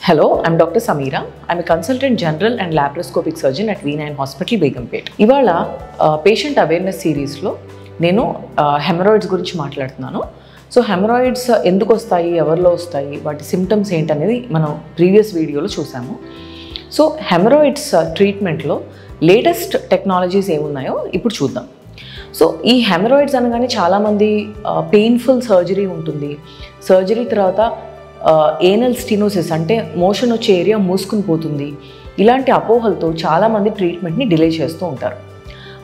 Hello, I'm Dr. Sameera. I'm a consultant general and laparoscopic surgeon at V9 Hospital, Begumpet. ఇవాళ patient awareness సిరీస్లో నేను haemorrhoids గురించి మాట్లాడుతున్నాను. So haemorrhoids ఎందుకు వస్తాయి, ఎవరిలో వస్తాయి, వాటి సిమ్టమ్స్ ఏంటనేది మనం ప్రీవియస్ వీడియోలో చూసాము. సో హెమరాయిడ్స్ ట్రీట్మెంట్లో లేటెస్ట్ టెక్నాలజీస్ ఏమున్నాయో ఇప్పుడు చూద్దాం. సో ఈ హెమరాయిడ్స్ అనగానే చాలామంది పెయిన్ఫుల్ సర్జరీ ఉంటుంది, సర్జరీ తర్వాత ఏనల్ స్టినోసిస్ అంటే మోషన్ వచ్చే ఏరియా మూసుకుని పోతుంది, ఇలాంటి అపోహలతో చాలామంది ట్రీట్మెంట్ని డిలే చేస్తూ ఉంటారు.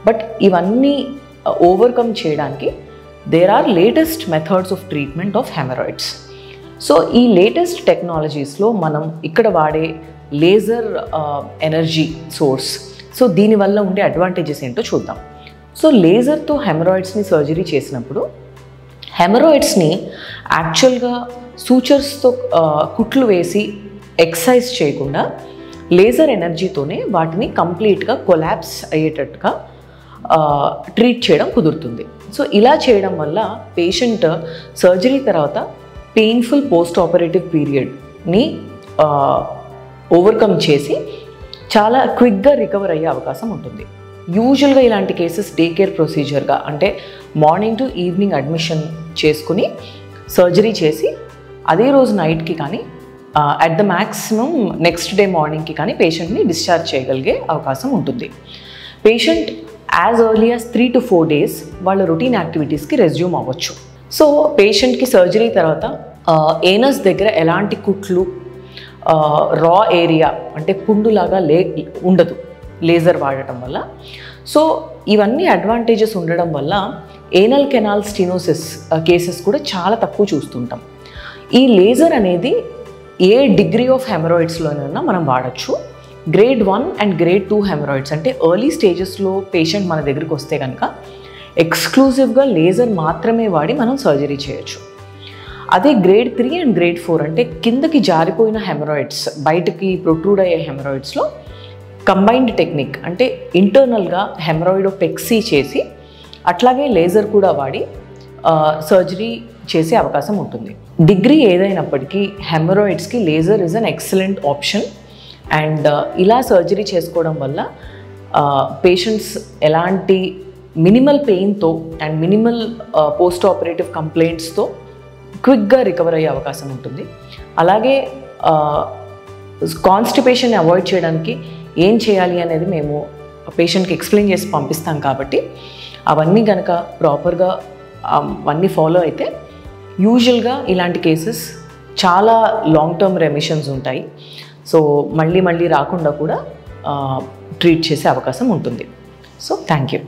బట్ ఇవన్నీ ఓవర్కమ్ చేయడానికి there are latest methods of treatment of haemorrhoids. So ఈ లేటెస్ట్ టెక్నాలజీస్లో మనం ఇక్కడ వాడే లేజర్ ఎనర్జీ సోర్స్, సో దీనివల్ల ఉండే అడ్వాంటేజెస్ ఏంటో చూద్దాం. సో లేజర్తో హెమరాయిడ్స్ని సర్జరీ చేసినప్పుడు హెమరాయిడ్స్ని యాక్చువల్గా సూచర్స్తో కుట్లు వేసి ఎక్సర్సైజ్ చేయకుండా లేజర్ ఎనర్జీతోనే వాటిని కంప్లీట్గా కొలాప్స్ అయ్యేటట్టుగా ట్రీట్ చేయడం కుదురుతుంది. సో ఇలా చేయడం వల్ల పేషెంట్ సర్జరీ తర్వాత పెయిన్ఫుల్ పోస్ట్ ఆపరేటివ్ పీరియడ్ని ఓవర్కమ్ చేసి చాలా క్విక్గా రికవర్ అయ్యే అవకాశం ఉంటుంది. యూజువల్గా ఇలాంటి కేసెస్ డే కేర్ ప్రొసీజర్గా అంటే మార్నింగ్ టు ఈవినింగ్ అడ్మిషన్ చేసుకుని సర్జరీ చేసి అదే రోజు నైట్కి కానీ at the maximum next day మార్నింగ్కి కానీ పేషెంట్ని డిశ్చార్జ్ చేయగలిగే అవకాశం ఉంటుంది. Patient as early as 3 to 4 days వాళ్ళ రొటీన్ యాక్టివిటీస్కి రెజ్యూమ్ అవ్వచ్చు. సో పేషెంట్కి సర్జరీ తర్వాత ఏనస్ దగ్గర ఎలాంటి కుట్లు, రా ఏరియా అంటే పుండులాగా ఉండదు లేజర్ వాడటం వల్ల. సో ఇవన్నీ అడ్వాంటేజెస్ ఉండడం వల్ల ఏనల్ కెనాల్ స్టినోసిస్ కేసెస్ కూడా చాలా తక్కువ చూస్తుంటాం. ఈ లేజర్ అనేది ఏ డిగ్రీ ఆఫ్ హెమరాయిడ్స్లోనైనా మనం వాడచ్చు. గ్రేడ్ 1 and grade 2 హెమరాయిడ్స్ అంటే ఎర్లీ స్టేజెస్లో పేషెంట్ మన దగ్గరికి వస్తే కనుక ఎక్స్క్లూజివ్గా లేజర్ మాత్రమే వాడి మనం సర్జరీ చేయొచ్చు. అదే గ్రేడ్ 3 and grade 4 అంటే కిందకి జారిపోయిన హెమరాయిడ్స్, బయటకి ప్రొట్రూడ్ అయ్యే హెమరాయిడ్స్లో కంబైన్డ్ టెక్నిక్ అంటే ఇంటర్నల్గా హెమరాయిడోపెక్సీ చేసి అట్లాగే లేజర్ కూడా వాడి సర్జరీ చేసే అవకాశం ఉంటుంది. డిగ్రీ ఏదైనప్పటికీ హెమరాయిడ్స్కి laser is an excellent option. And ఇలా సర్జరీ చేసుకోవడం వల్ల పేషెంట్స్ ఎలాంటి మినిమల్ పెయిన్తో అండ్ మినిమల్ పోస్ట్ ఆపరేటివ్ కంప్లైంట్స్తో క్విక్గా రికవర్ అయ్యే అవకాశం ఉంటుంది. అలాగే కాన్స్టిపేషన్ అవాయిడ్ చేయడానికి ఏం చేయాలి అనేది మేము పేషెంట్కి ఎక్స్ప్లెయిన్ చేసి పంపిస్తాం కాబట్టి అవన్నీ కనుక ప్రాపర్గా అవన్నీ ఫాలో అయితే యూజువల్గా ఇలాంటి కేసెస్ చాలా లాంగ్ టర్మ్ రెమిషన్స్ ఉంటాయి. సో మళ్ళీ రాకుండా కూడా ట్రీట్ చేసే అవకాశం ఉంటుంది. So thank you.